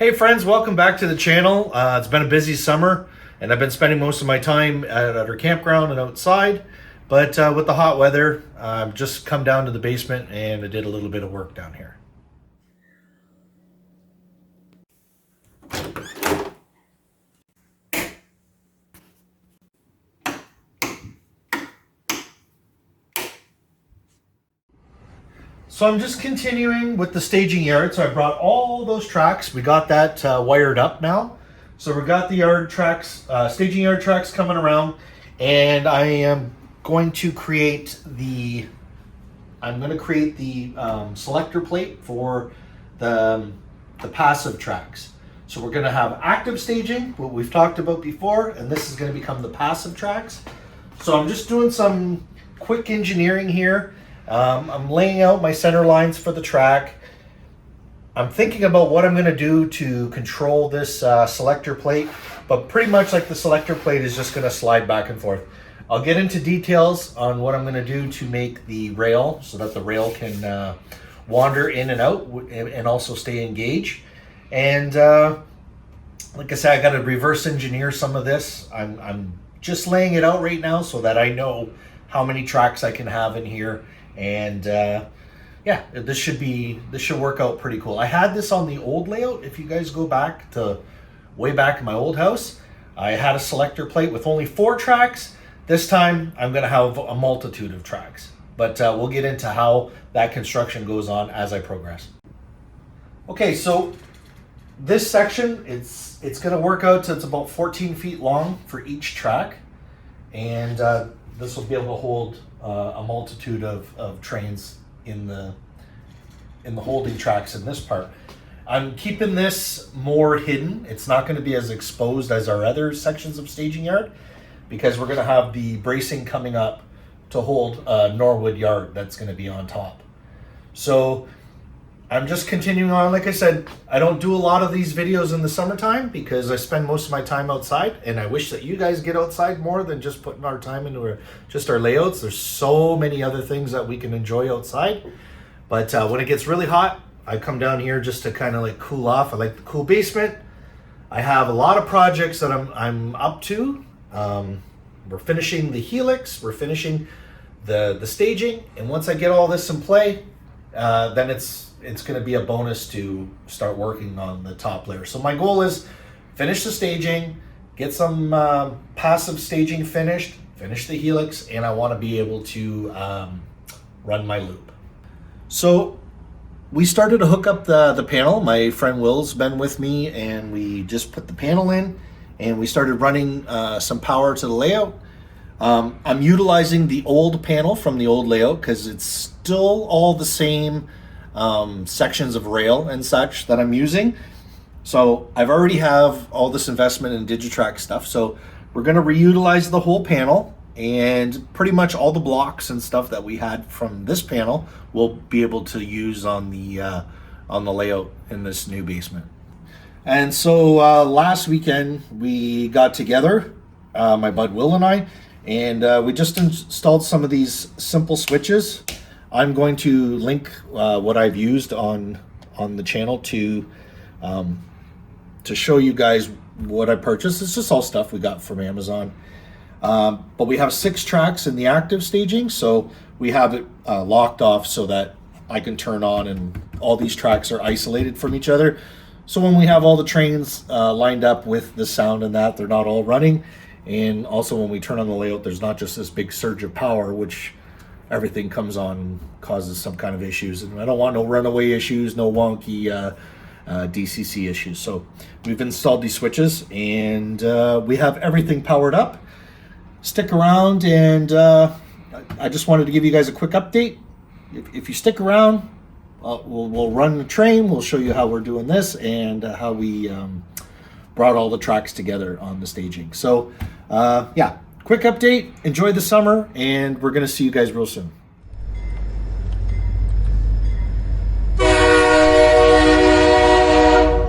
Hey friends, welcome back to the channel. It's been a busy summer and I've been spending most of my time at our campground and outside. But with the hot weather, I've just come down to the basement and I did a little bit of work down here. So I'm just continuing with the staging yard. So I brought all those tracks. We got that wired up now. So we got the yard tracks, staging yard tracks coming around, and I am going to create the selector plate for the passive tracks. So we're going to have active staging, what we've talked about before, and this is going to become the passive tracks. So I'm just doing some quick engineering here. I'm laying out my center lines for the track. I'm thinking about what I'm going to do to control this selector plate, but pretty much like the selector plate is just going to slide back and forth. I'll get into details on what I'm going to do to make the rail so that the rail can wander in and out and also stay engaged. And like I said, I got to reverse engineer some of this. I'm just laying it out right now so that I know how many tracks I can have in here. And yeah, this should work out pretty cool. I had this on the old layout. If you guys go back to way back in my old house, I had a selector plate with only 4 tracks. This time I'm going to have a multitude of tracks, but we'll get into how that construction goes on as I progress. Okay, so this section, it's going to work out to it's about 14 feet long for each track, and this will be able to hold a multitude of trains in the holding tracks in this part. I'm keeping this more hidden. It's not going to be as exposed as our other sections of staging yard because we're going to have the bracing coming up to hold Norwood yard that's going to be on top. So I'm just continuing on. Like I said, I don't do a lot of these videos in the summertime because I spend most of my time outside, and I wish that you guys get outside more than just putting our time into just our layouts. There's so many other things that we can enjoy outside. But when it gets really hot, I come down here just to kind of like cool off. I like the cool basement. I have a lot of projects that I'm up to. We're finishing the helix, we're finishing the staging, and once I get all this in play, then it's going to be a bonus to start working on the top layer. So my goal is finish the staging, get some passive staging finished, finish the helix, and I want to be able to run my loop. So we started to hook up the panel. My friend Will's been with me, and we just put the panel in, and we started running some power to the layout. I'm utilizing the old panel from the old layout because it's still all the same sections of rail and such that I'm using. So I've already have all this investment in Digitrack stuff. So we're going to reutilize the whole panel, and pretty much all the blocks and stuff that we had from this panel we'll be able to use on the layout in this new basement. And so last weekend we got together, my bud Will and I, and we just installed some of these simple switches. I'm going to link what I've used on the channel to show you guys what I purchased. It's just all stuff we got from Amazon. But we have 6 tracks in the active staging, so we have it locked off so that I can turn on, and all these tracks are isolated from each other. So when we have all the trains lined up with the sound and that, they're not all running. And also when we turn on the layout, there's not just this big surge of power, which everything comes on and causes some kind of issues. And I don't want no runaway issues, no wonky DCC issues. So we've installed these switches, and we have everything powered up. Stick around, and I just wanted to give you guys a quick update. If you stick around, we'll run the train. We'll show you how we're doing this and how we brought all the tracks together on the staging. So yeah, quick update. Enjoy the summer, and we're going to see you guys real soon.